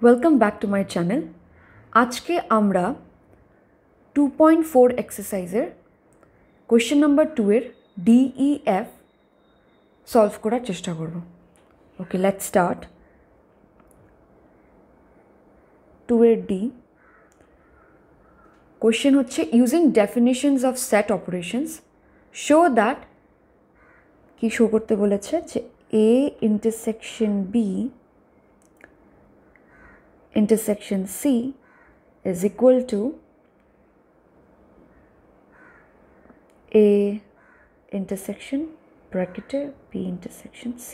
Welcome back to my channel. আজকে আমরা 2.4 এক্সারসাইজের question number 2 এর DEF সলভ করার চেষ্টা করব। ওকে, লেটস স্টার্ট। 2 এর D কোয়েশ্চেন হচ্ছে using ডেফিনিশনস of set operations show that, কি শো করতে বলেছে যে A intersection B intersection C is equal to A intersection bracketed B intersection C.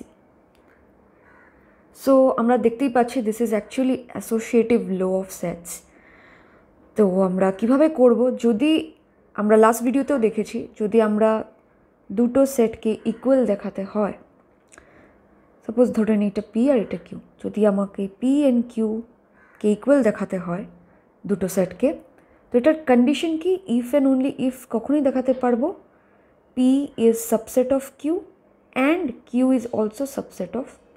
So আমরা দেখতেই পাচ্ছি this is actually associative law of sets. তো আমরা কিভাবে করব, যদি আমরা লাস্ট ভিডিওতেও দেখেছি, যদি আমরা দুটো সেটকে ইকুয়াল দেখাতে হয়, সাপোজ ধরে নিই এটা P আর এটা Q, যদি আমাকে P and Q K equal দেখাতে হয় দুটো সেটকে, তো এটার কন্ডিশন কি? ইফ অ্যান্ড অনলি ইফ কখনোই দেখাতে পারবো P is subset of Q and Q is also subset of P।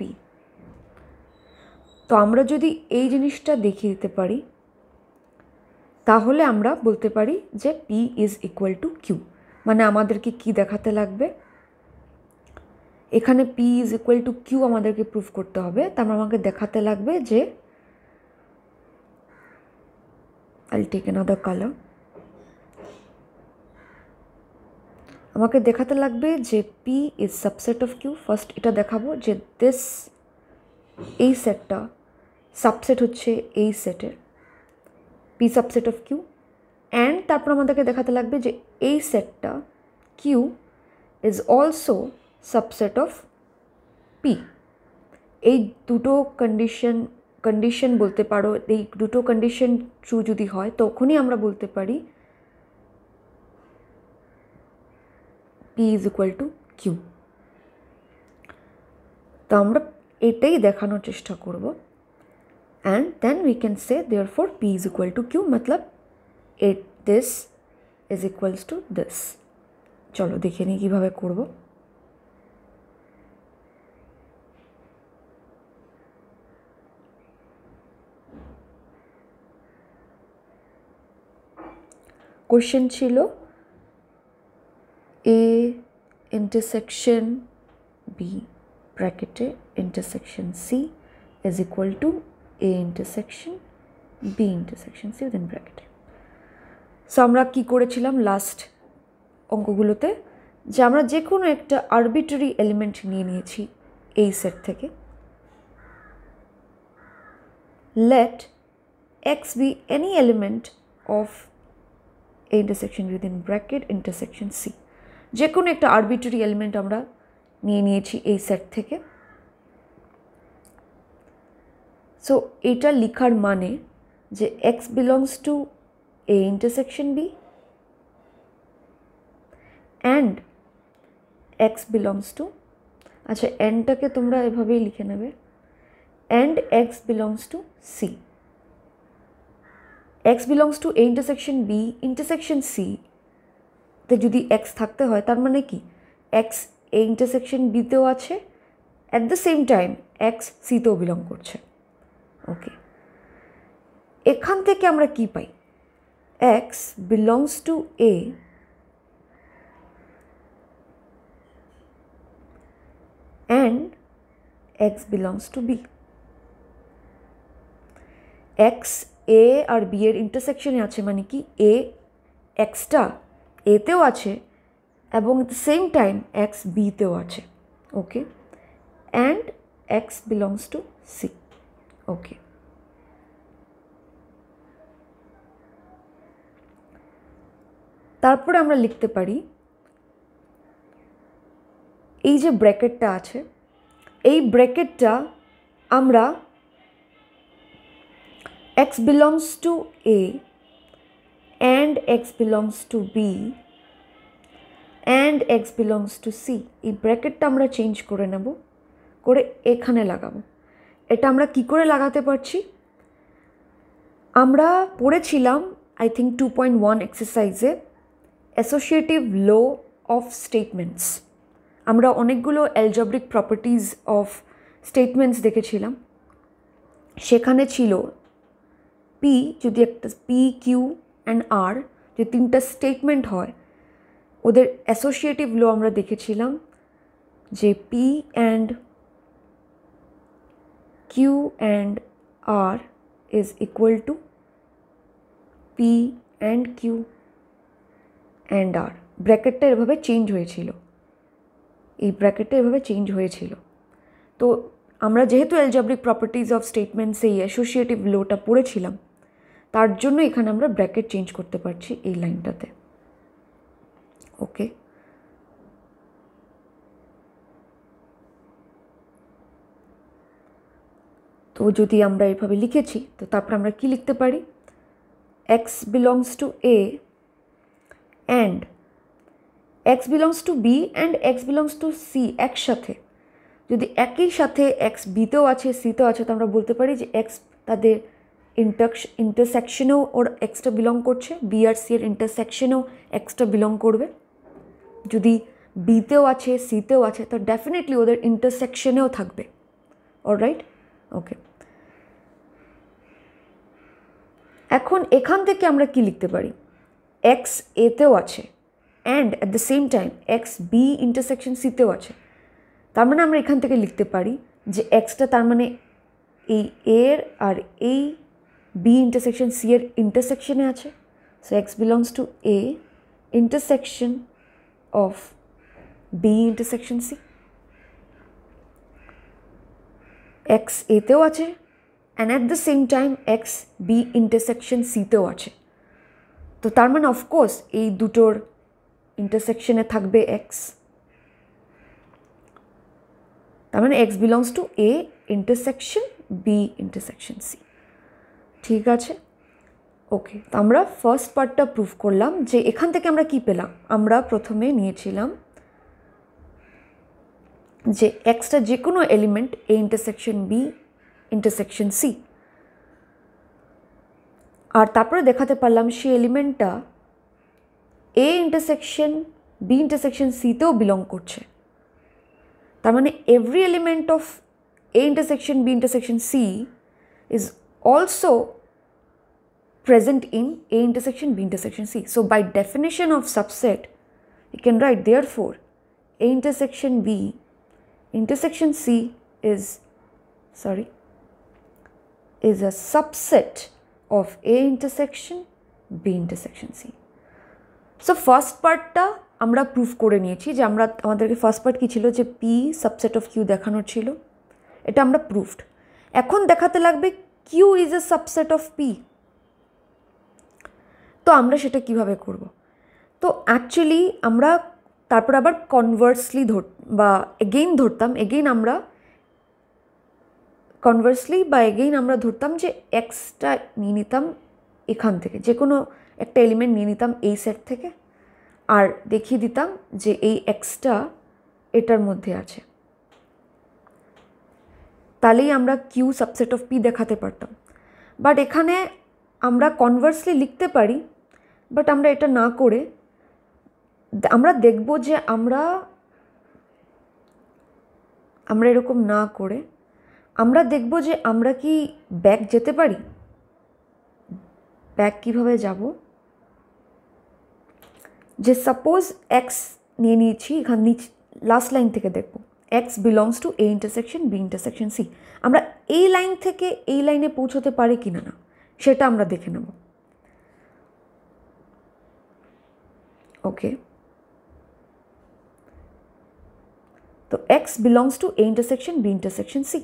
তো আমরা যদি এই জিনিসটা দেখিয়ে দিতে পারি তাহলে আমরা বলতে পারি যে P is equal two Q। মানে আমাদেরকে কি দেখাতে লাগবে? এখানে P is equal two Q আমাদেরকে প্রুভ করতে হবে। তারপর আমাকে দেখাতে লাগবে যে I'll take another color. আমাকে দেখাতে লাগবে যে P is subset of Q। First এটা দেখাবো যে দিস, এই সেটটা সাবসেট হচ্ছে এই সেটের, P subset of Q, and তারপর আমাদেরকে দেখাতে লাগবে যে এই সেটটা Q is also subset of P। এই দুটো কন্ডিশন বলতে পারো, এই দুটো কন্ডিশন ট্রু যদি হয় তখনই আমরা বলতে পারি P is equal to Q। তো আমরা এটাই দেখানোর চেষ্টা করব, and then we can say therefore P is equal to Q, मतलब this is equals to this। চলো দেখে নিই কীভাবে করব। কোশ্চেন ছিল A intersection B ব্র্যাকেটে intersection C is equal to A intersection B intersection C within bracket। So আমরা কী করেছিলাম লাস্ট অঙ্কগুলোতে, যে আমরা যে কোনো একটা আরবিট্রারি এলিমেন্ট নিয়ে নিয়েছি এই সেট থেকে। Let x be any element of A intersection within bracket intersection C। যে কোনো একটা আরবিট্রারি এলিমেন্ট আমরা নিয়ে নিয়েছি এই সেট থেকে। সো এটা লেখার মানে যে x belongs to A intersection B and x belongs to, আচ্ছা এনটাকে তোমরা এভাবেই লিখে নেবে, and x belongs to C। x belongs to A intersection B intersection C তে যদি x থাকতে হয় তার মানে কি x A intersection B তেও আছে, at the same time x C তেও বিলং করছে। ওকে, এখান থেকে আমরা কি পাই? x belongs to A and x belongs to B। x A R B এর ইন্টারসেকশনে আছে, মানে কি A এক্সটা A তেও আছে এবং at the same time x B তেও আছে। Okay, and x belongs to C। Okay, তারপরে আমরা লিখতে পারি এই যে ব্র্যাকেটটা আছে, এই ব্র্যাকেটটা আমরা x belongs to A and x belongs to B and x belongs to C, এই ব্র্যাকেটটা আমরা চেঞ্জ করে নেব, করে এখানে লাগাবো। এটা আমরা কি করে লাগাতে পারছি? আমরা পড়েছিলাম আই থিঙ্ক 2.1 এক্সারসাইজে অ্যাসোসিয়েটিভ ল অফ স্টেটমেন্টস। আমরা অনেকগুলো অ্যালজেব্রিক প্রপার্টিজ অফ স্টেটমেন্টস দেখেছিলাম। সেখানে ছিল পি, যদি একটা পি কিউ অ্যান্ড আর যে তিনটা স্টেটমেন্ট হয়, ওদের অ্যাসোসিয়েটিভ ল আমরা দেখেছিলাম যে P and Q and R is equal to P and Q and R. ব্র্যাকেটটা এভাবে চেঞ্জ হয়েছিল, এই ব্র্যাকেটটা এভাবে চেঞ্জ হয়েছিল। তো আমরা যেহেতু অ্যালজেব্রিক প্রপার্টিজ অফ স্টেটমেন্টস এই অ্যাসোসিয়েটিভ লটা পড়েছিলাম, তার জন্য এখানে আমরা ব্র্যাকেট চেঞ্জ করতে পারছি এই লাইনটাতে। ওকে, তো যদি আমরা এভাবে লিখেছি, তো তারপর আমরা কি লিখতে পারি, x belongs to A and x belongs to B and x belongs to C একসাথে, যদি একই সাথে এক্স বিতেও আছে সিতেও আছে, তো আমরা বলতে পারি যে এক্স তাদের ইন্টারসেকশনেও ওর এক্সটা বিলং করছে, বি আর সি এর ইন্টারসেকশনেও এক্সটা বিলং করবে। যদি বিতেও আছে সিতেও আছে, তো ডেফিনেটলি ওদের ইন্টারসেকশনেও থাকবে। অলরাইট, ওকে। এখন এখান থেকে আমরা কি লিখতে পারি, এক্স এতেও আছে and at the same time x B intersection সিতেও আছে। তার মানে আমরা এখান থেকে লিখতে পারি যে এক্সটা তার মানে এই এর আর এই বি ইন্টারসেকশন সি এর ইন্টারসেকশনে আছে। So x belongs to A intersection of B intersection C. X এতেও আছে and at the same time x B intersection সিতেও আছে। তো তার মানে অফকোর্স এই দুটোর ইন্টারসেকশনে থাকবে এক্স। তার মানে x belongs to A intersection B intersection C. ঠিক আছে, ওকে। তো আমরা ফার্স্ট পার্টটা প্রুভ করলাম যে এখান থেকে আমরা কি পেলাম, আমরা প্রথমে নিয়েছিলাম যে এক্সটা যে কোনো element A intersection B intersection C, আর তারপরে দেখাতে পারলাম সেই এলিমেন্টটা এ ইন্টারসেকশন বি ইন্টারসেকশন সিতেও বিলং করছে। তার মানে every element of A intersection B intersection C is also present in A intersection B intersection C. So by definition of subset, you can write therefore A intersection B intersection C is a subset of A intersection B intersection C. So first part টা আমরা proof করে নিয়েছি যে আমাদেরকে first part কি ছিল যে P subset of Q দেখানোর ছিল, এটা আমরা প্রুফড। এখন দেখাতে লাগবে Q is a subset of P। তো আমরা সেটা কিভাবে করব, তো অ্যাকচুয়ালি আমরা তারপর আবার কনভার্সলি ধরতাম আমরা ধরতাম যে এক্সটা নিয়ে নিতাম এখান থেকে, যে কোনো একটা এলিমেন্ট নিয়ে নিতাম এই সেট থেকে, আর দেখিয়ে দিতাম যে এই এক্সটা এটার মধ্যে আছে, তাহলেই আমরা কিউ সাবসেট অফ পি দেখাতে পারতাম। বাট এখানে আমরা কনভার্সলি লিখতে পারি, বাট আমরা এটা না করে আমরা দেখব যে আমরা এরকম না করে আমরা দেখব যে আমরা কি ব্যাক যেতে পারি। ব্যাক কিভাবে যাব, যে সাপোজ এক্স নিয়ে নিয়েছি, এখানে লাস্ট লাইন থেকে দেখব x belongs to A intersection B intersection C. আমরা এই লাইন থেকে এই লাইনে পৌঁছতে পারি কিনা না সেটা আমরা দেখে নেব। ওকে, তো x belongs to A intersection B intersection C,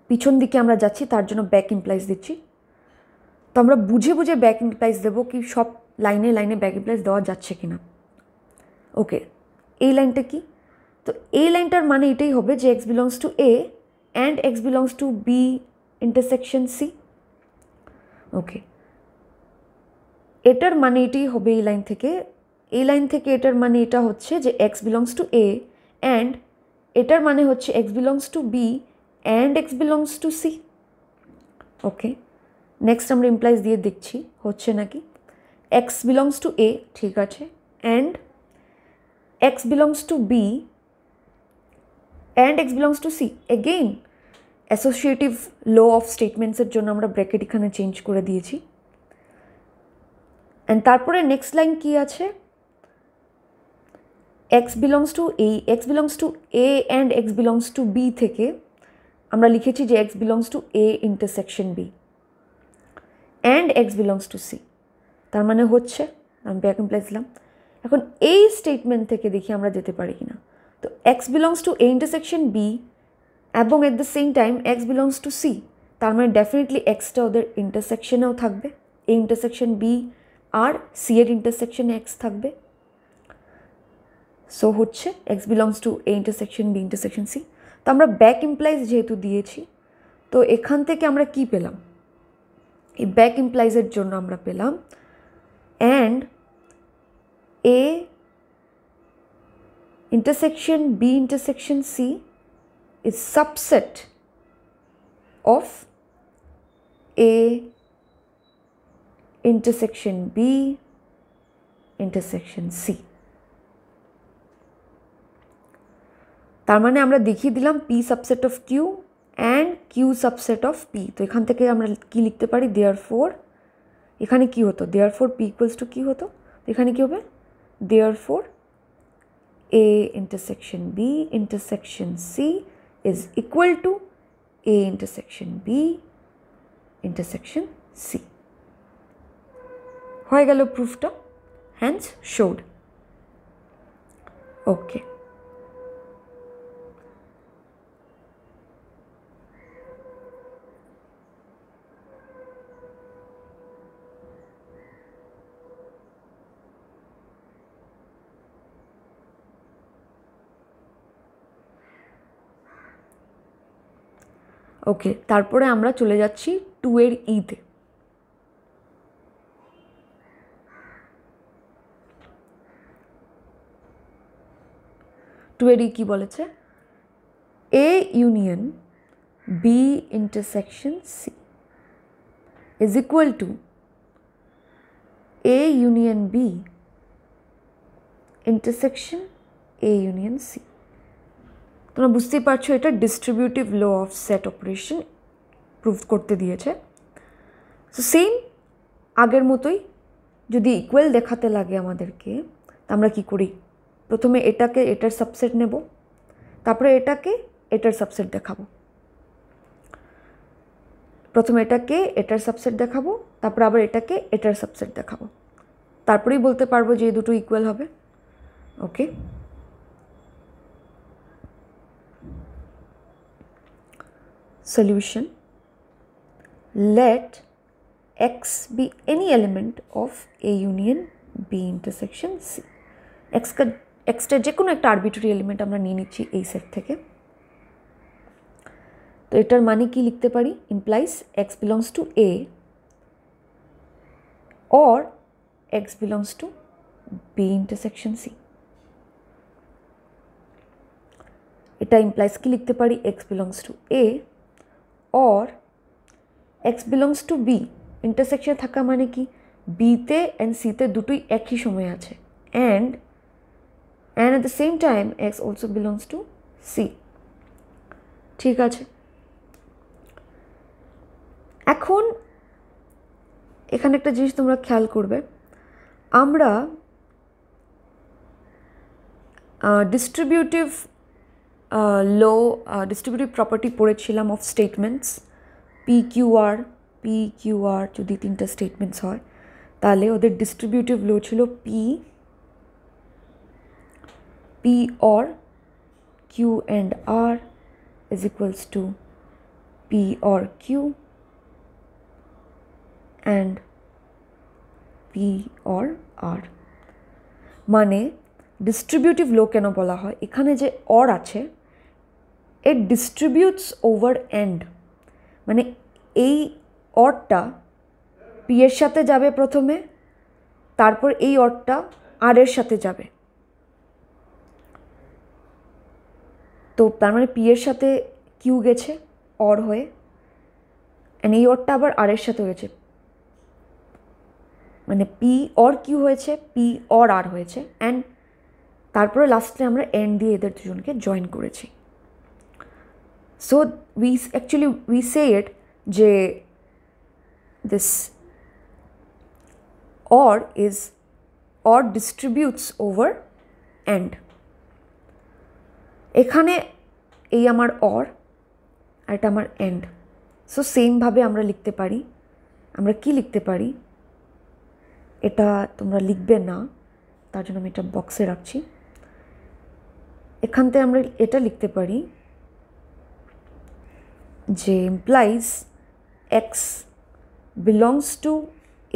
পিছন দিকে আমরা যাচ্ছি, তার জন্য ব্যাক ইমপ্লাইজ দিচ্ছি। তো আমরা বুঝে বুঝে ব্যাক ইমপ্লাইজ দেবো কি সব লাইনে লাইনে ব্যাক ইমপ্লাইজ দেওয়া যাচ্ছে কিনা। ওকে, এই লাইনটা কি, তো এই লাইনটার মানে এটাই হবে যে x belongs to A and x belongs to B intersection C. Okay, এটার মানে এটাই হবে এই লাইন থেকে এটার মানে এটা হচ্ছে যে x belongs to A and এটার মানে হচ্ছে x belongs to B and x belongs to C. Okay, next আমরা ইমপ্লাইজ দিয়ে দেখছি হচ্ছে নাকি। এক্স বিলংস টু এ, ঠিক আছে, and x belongs to B and x belongs to C. Again associative law of স্টেটমেন্টসের জন্য আমরা ব্র্যাকেট এখানে চেঞ্জ করে দিয়েছি। অ্যান্ড তারপরে নেক্সট লাইন কী আছে, x belongs to A, x belongs to A and x belongs to B থেকে আমরা লিখেছি যে x belongs to A intersection B and x belongs to C. তার মানে হচ্ছে আমি ব্যাক ইমপ্লাইজ দিলাম। এখন এই স্টেটমেন্ট থেকে দেখি আমরা যেতে পারি কি না। তো x belongs to A intersection B এবং at the same time x belongs to C, তার মানে ডেফিনেটলি এক্সটা ওদের ইন্টারসেকশনেও থাকবে, এ ইন্টারসেকশন বি আর সি এর ইন্টারসেকশনে এক্স থাকবে। সো হচ্ছে x belongs to A intersection B intersection C. তো আমরা ব্যাক ইমপ্লাইজ যেহেতু দিয়েছি, তো এখান থেকে আমরা কি পেলাম, এই ব্যাক ইমপ্লাইজের জন্য আমরা পেলাম and A intersection B intersection C is subset of A intersection B intersection C। তার মানে আমরা দেখিয়ে দিলাম P subset of Q and Q subset of P। তো এখান থেকে আমরা কি লিখতে পারি, therefore এখানে কি হতো, therefore P equals to কি হতো, এখানে কি হবে, therefore A intersection B intersection C is equal to A intersection B intersection C। হয়ে গেল প্রুফটা, hence showed। ওকে, ওকে তারপরে আমরা চলে যাচ্ছি 2 এর ইতে। টু এর ই কি বলেছে, A union B intersection C is equal to A union B intersection A union C. তোমরা বুঝতেই পারছো এটা distributive law of set operation prove করতে দিয়েছে। সো সেম আগের মতোই, যদি ইকুয়াল দেখাতে লাগে আমাদেরকে, আমরা কি করি, প্রথমে এটাকে এটার সাবসেট নেব, তারপরে এটাকে এটার সাবসেট দেখাবো, প্রথমে এটাকে এটার সাবসেট দেখাবো, তারপরে আবার এটাকে এটার সাবসেট দেখাবো, তারপরেই বলতে পারবো যে এই দুটো ইকুয়াল হবে। ওকে, solution, let x be any element of A union B intersection C। x টা যে কোনো একটা আরবিট্রারি এলিমেন্ট আমরা নিয়ে নিচ্ছি এই সেট থেকে। তো এটার মানে কি লিখতে পারি, implies x belongs to A or x belongs to B intersection C। এটা implies কি লিখতে পারি, x belongs to A or x belongs to B। Intersection থাকা মানে কি, বিতে অ্যান্ড সিতে দুটোই একই সময় আছে, and at the same time x also belongs to C। ঠিক আছে, এখন এখানে একটা জিনিস তোমরা খেয়াল করবে, আমরা ডিস্ট্রিবিউটিভ ডিস্ট্রিবিউটিভ প্রপার্টি পড়েছিলাম of statements, P Q R যদি তিনটা স্টেটমেন্টস হয় তাহলে ওদের ডিস্ট্রিবিউটিভ লো ছিল P or Q and R is equals to P or Q and P or R. মানে ডিস্ট্রিবিউটিভ লো কেন বলা হয়, এখানে যে অর আছে it distributes over end, মানে এই অরটা পি এর সাথে যাবে প্রথমে, তারপর এই অরটা আর এর সাথে যাবে। তো তার মানে পি এর সাথে কিউ গেছে অর হয়ে, অ্যান্ড এই অরটা আবার আর এর সাথে হয়েছে, মানে পি অর কিউ হয়েছে, পি অর আর হয়েছে, অ্যান্ড তারপরে লাস্টে আমরা এন্ড দিয়ে এদের দুজনকে জয়েন করেছি। সো we say it যে this or distributes over and. এখানে এই আমার or আর এটা আমার and. সো সেমভাবে আমরা লিখতে পারি, আমরা কি লিখতে পারি, এটা তোমরা লিখবে না তার জন্য আমি এটা বক্সে রাখছি। এখান থেকে আমরা এটা লিখতে পারি যে implies x belongs to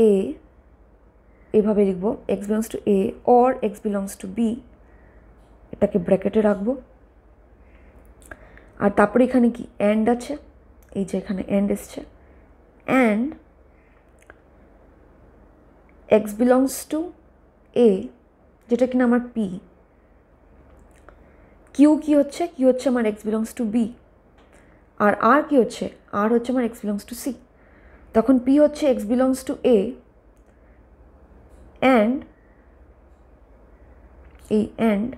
a, এইভাবে লিখব x belongs to a or x belongs to b, এটাকে ব্র্যাকেটে রাখবো। আর তারপরে এখানে কি and আছে, এই যে এখানে and এসছে, and x belongs to a যেটা কিনা আমার p, q কি হচ্ছে, q হচ্ছে আমার x belongs to b, R r কি হচ্ছে, r হচ্ছে আমার x belongs to c। তখন p হচ্ছে x belongs to a and এই and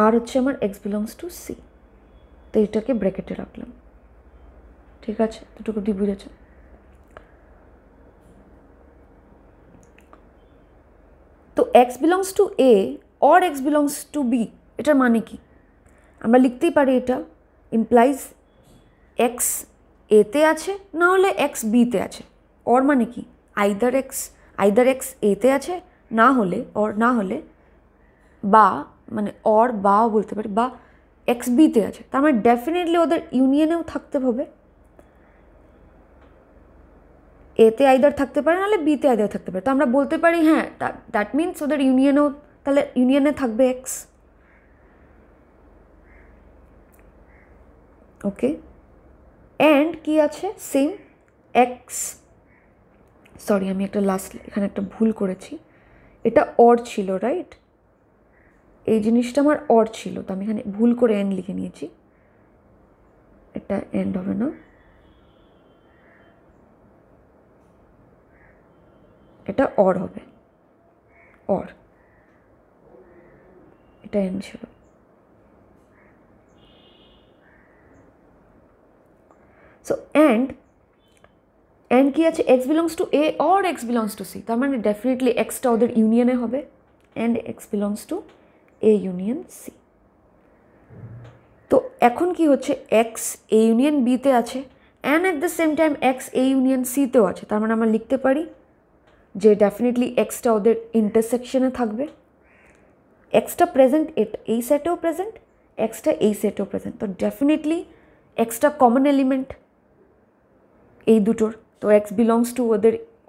r হচ্ছে আমার x belongs to c। তো এটাকে ব্র্যাকেটে রাখলাম, ঠিক আছে, দুটোকে দিয়ে বুঝেছ। তো x belongs to a or x belongs to b এটার মানে কি, আমরা লিখতেই পারি এটা implies x a তে আছে না হলে x b তে আছে। or মানে কি either x a তে আছে না হলে or না হলে বা মানে or বাও বলতে পারি, বা x b তে আছে। তার মানে ডেফিনেটলি ওদের ইউনিয়নেও থাকতে হবে, a তে আইদার থাকতে পারে নাহলে b তে আইদার থাকতে পারে। তো আমরা বলতে পারি হ্যাঁ দ্যাট মিনস ওদের ইউনিয়নেও, তাহলে ইউনিয়নে থাকবে x। ওকে, অ্যান্ড কি আছে সেম x, সরি আমি একটা লাস্ট এখানে একটা ভুল করেছি, এটা অর ছিল রাইট, এই জিনিসটা আমার অর ছিল, তো আমি এখানে ভুল করে এন্ড লিখে নিয়েছি, এটা এন্ড হবে না, এটা অর হবে, অর, এটা এন্ড ছিল। সো অ্যান্ড কি আছে x belongs to a or x belongs to c, তার মানে ডেফিনেটলি এক্সটা ওদের ইউনিয়নে হবে, and x belongs to a union c। তো এখন কি হচ্ছে x a union b তে আছে and at the same time x a union c তেও আছে, তার মানে আমরা লিখতে পারি যে ডেফিনেটলি এক্সটা ওদের ইন্টারসেকশনে থাকবে, এক্সটা প্রেজেন্ট এই সেটেও প্রেজেন্ট, এক্সটা এই সেটেও প্রেজেন্ট, তো ডেফিনেটলি এক্সটা কমন এলিমেন্ট এই দুটোর। তো x বিলংস টু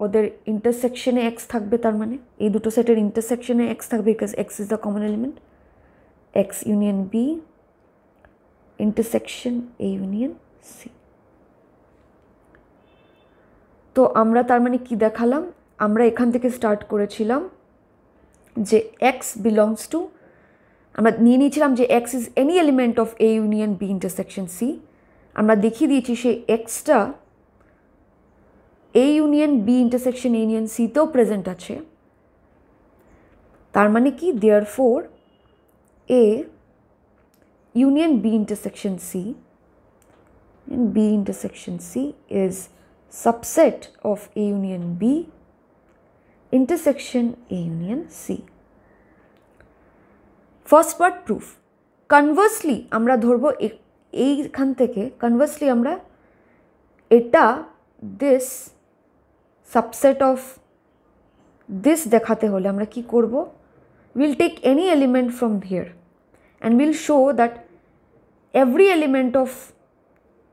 ওদের ইন্টারসেকশনে x থাকবে, তার মানে এই দুটো সেটের ইন্টারসেকশনে x থাকবে, because x is the common element, x union b intersection a union c। তো আমরা তার মানে কি দেখালাম, আমরা এখান থেকে স্টার্ট করেছিলাম যে x বিলংস টু, আমরা নিয়ে নিয়েছিলাম যে x is any element of a union b intersection c। আমরা দেখিয়ে দিয়েছি সেই extra a union b intersection a union c তেও প্রেজেন্ট আছে, তার মানে কি therefore a union b intersection c and b intersection c is subset of a union b intersection a union c. First part proof. Conversely আমরা ধরবো এইখান থেকে, conversely আমরা এটা this subset of this দেখাতে হলে আমরা কি করব, we'll take any element from here and we'll show that every element of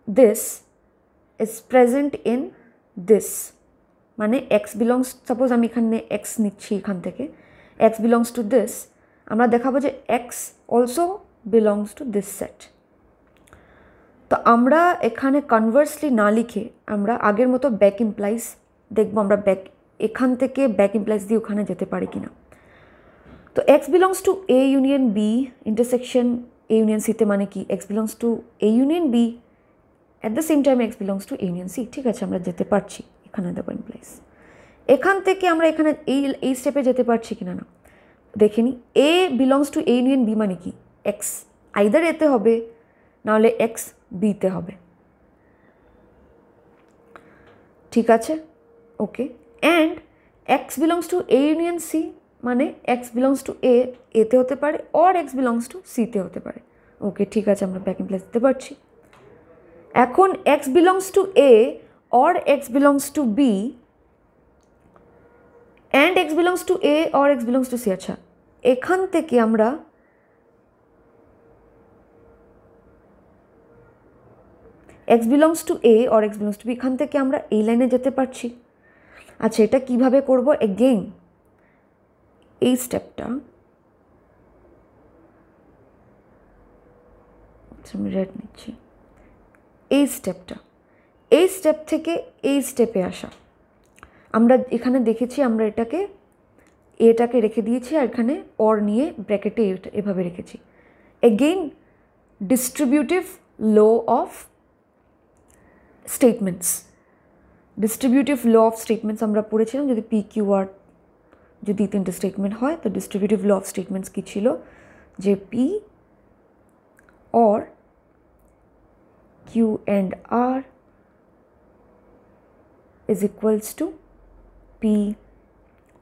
this is present in this, মানে x belongs, suppose আমি এখানে x নিচ্ছি এখান থেকে, x belongs to this, আমরা দেখাবো যে x also belongs to this set। তো আমরা এখানে কনভার্সলি না লিখে আমরা আগের মতো ব্যাক ইমপ্লাইজ দেখবো, আমরা ব্যাক এখান থেকে ব্যাক ইমপ্লাইজ দিয়ে ওখানে যেতে পারি কিনা। তো x belongs to a union b intersection a union c তে মানে কি x belongs to a union b at the same time x belongs to a union c, ঠিক আছে আমরা যেতে পারছি এখানে দেবো ইমপ্লাইজ। এখান থেকে আমরা এখানে এই স্টেপে যেতে পারছি কিনা না দেখে নিই। a belongs to a union b মানে কি x আইদার এতে হবে নাহলে x বিতে হবে। ঠিক আছে, okay. And x belongs to A union C মানে এক্স বিলংস টু এতে হতে পারে, অর এক্স বিলংস টু সিতে হতে পারে। ওকে, ঠিক আছে, আমরা ব্যাক ইমপ্লাইজ দিতে পারছি। এখন x belongs to A or x belongs to B and x belongs to A or x belongs to C. আচ্ছা, এখান থেকে আমরা x belongs to A or x belongs to B এখান থেকে আমরা এই লাইনে যেতে পারছি। আচ্ছা, এটা কিভাবে করব? এগেইন এই স্টেপটা আমি রেড নিচ্ছি, এই স্টেপ থেকে এই স্টেপে আসা। আমরা এখানে দেখেছি আমরা এটাকে রেখে দিয়েছি আর এখানে অর নিয়ে ব্র্যাকেটে এভাবে রেখেছি। Again distributive law of statements, আমরা পড়েছিলাম যদি পি কিউ আর যদি তিনটে স্টেটমেন্ট হয় তো ডিস্ট্রিবিউটিভ ল অফ স্টেটমেন্টস কী ছিল? যে P or Q and R is equals to P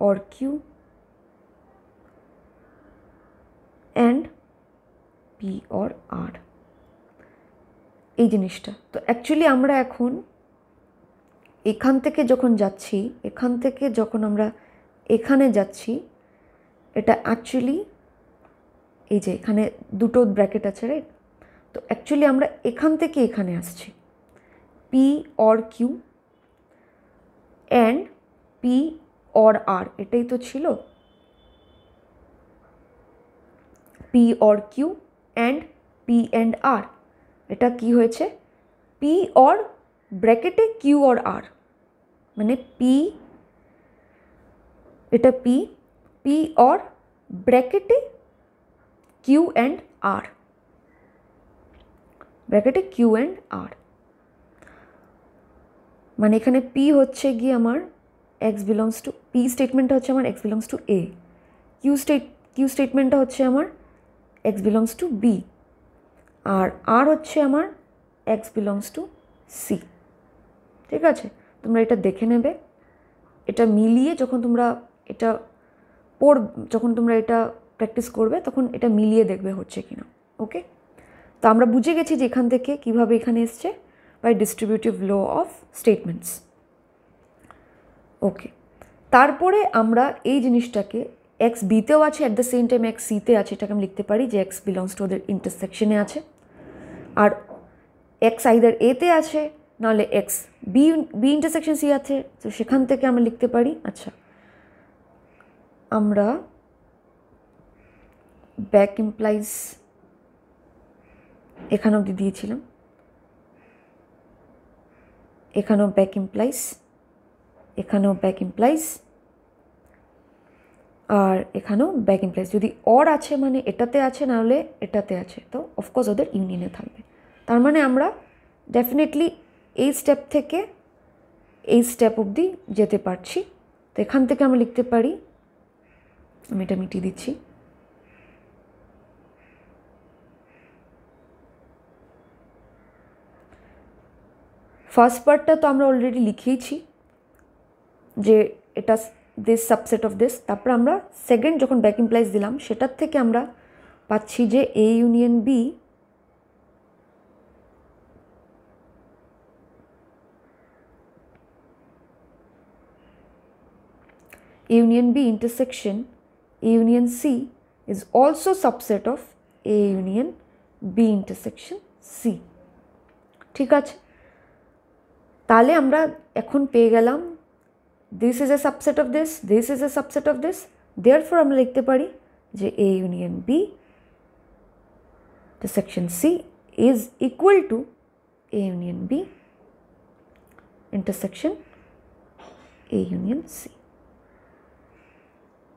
or Q and P or R, এই জিনিসটা। তো অ্যাকচুয়ালি আমরা এখন এখান থেকে যখন আমরা এখানে যাচ্ছি, এটা অ্যাকচুয়ালি এই যে এখানে দুটো ব্র্যাকেট আছে, রাইট? তো অ্যাকচুয়ালি আমরা এখান থেকে এখানে আসছি, P or Q and P or R, এটাই তো ছিল P or Q and P and R. এটা কি হয়েছে? পি অর ব্র্যাকেটে কিউ অর আর, মানে পি, এটা পি অর ব্র্যাকেটে কিউ অ্যান্ড আর, মানে এখানে পি হচ্ছে গিয়ে আমার এক্স বিলংস টু, পি স্টেটমেন্টটা হচ্ছে আমার x belongs to A, Q স্টেটমেন্টটা হচ্ছে আমার x belongs to B, R হচ্ছে আমার এক্স বিলংস টু সি। ঠিক আছে, তোমরা এটা দেখে নেবে, এটা মিলিয়ে যখন তোমরা এটা প্র্যাকটিস করবে তখন এটা মিলিয়ে দেখবে হচ্ছে কিনা। ওকে, তো আমরা বুঝে গেছি যে এখান থেকে কীভাবে এখানে এসছে, by distributive law of statements. Okay, তারপরে আমরা এই জিনিসটাকে এক্স বিতেও আছে, at the same time x সিতে আছে, এটাকে আমি লিখতে পারি যে এক্স বিলংস টু ওদের ইন্টারসেকশনে আছে, আর এক্স আইদার এতে আছে নাহলে এক্স বি ইন্টারসেকশন সি আছে, তো সেখান থেকে আমরা লিখতে পারি। আচ্ছা, আমরা ব্যাক ইমপ্লাইজ এখানে অবধি দিয়েছিলাম, এখানেও ব্যাক ইমপ্লাইজ, এখানেও ব্যাক ইমপ্লাইজ, আর এখানেও ব্যাক ইমপ্লাইজ। যদি অর আছে মানে এটাতে আছে, নাহলে এটাতে আছে, তো অফকোর্স ওদের ইউনিয়নে থাকবে। তার মানে আমরা ডেফিনেটলি এই স্টেপ থেকে এই স্টেপ অবধি যেতে পারছি। তো এখান থেকে আমরা লিখতে পারি, আমি এটা মিটিয়ে দিচ্ছি, ফার্স্ট পার্টটা তো আমরা অলরেডি লিখেইছি যে এটা দিস সাবসেট অফ দিস। তারপর আমরা সেকেন্ড যখন ব্যাক ইমপ্লাইজ দিলাম সেটার থেকে আমরা পাচ্ছি যে A union B intersection A union C is also subset of A union B intersection C। ঠিক আছে, তাহলে আমরা এখন পেয়ে গেলাম this is a subset of this, this is a subset of this, therefore আমরা লিখতে পারি যে A union B intersection C is equal to A union B intersection A union C।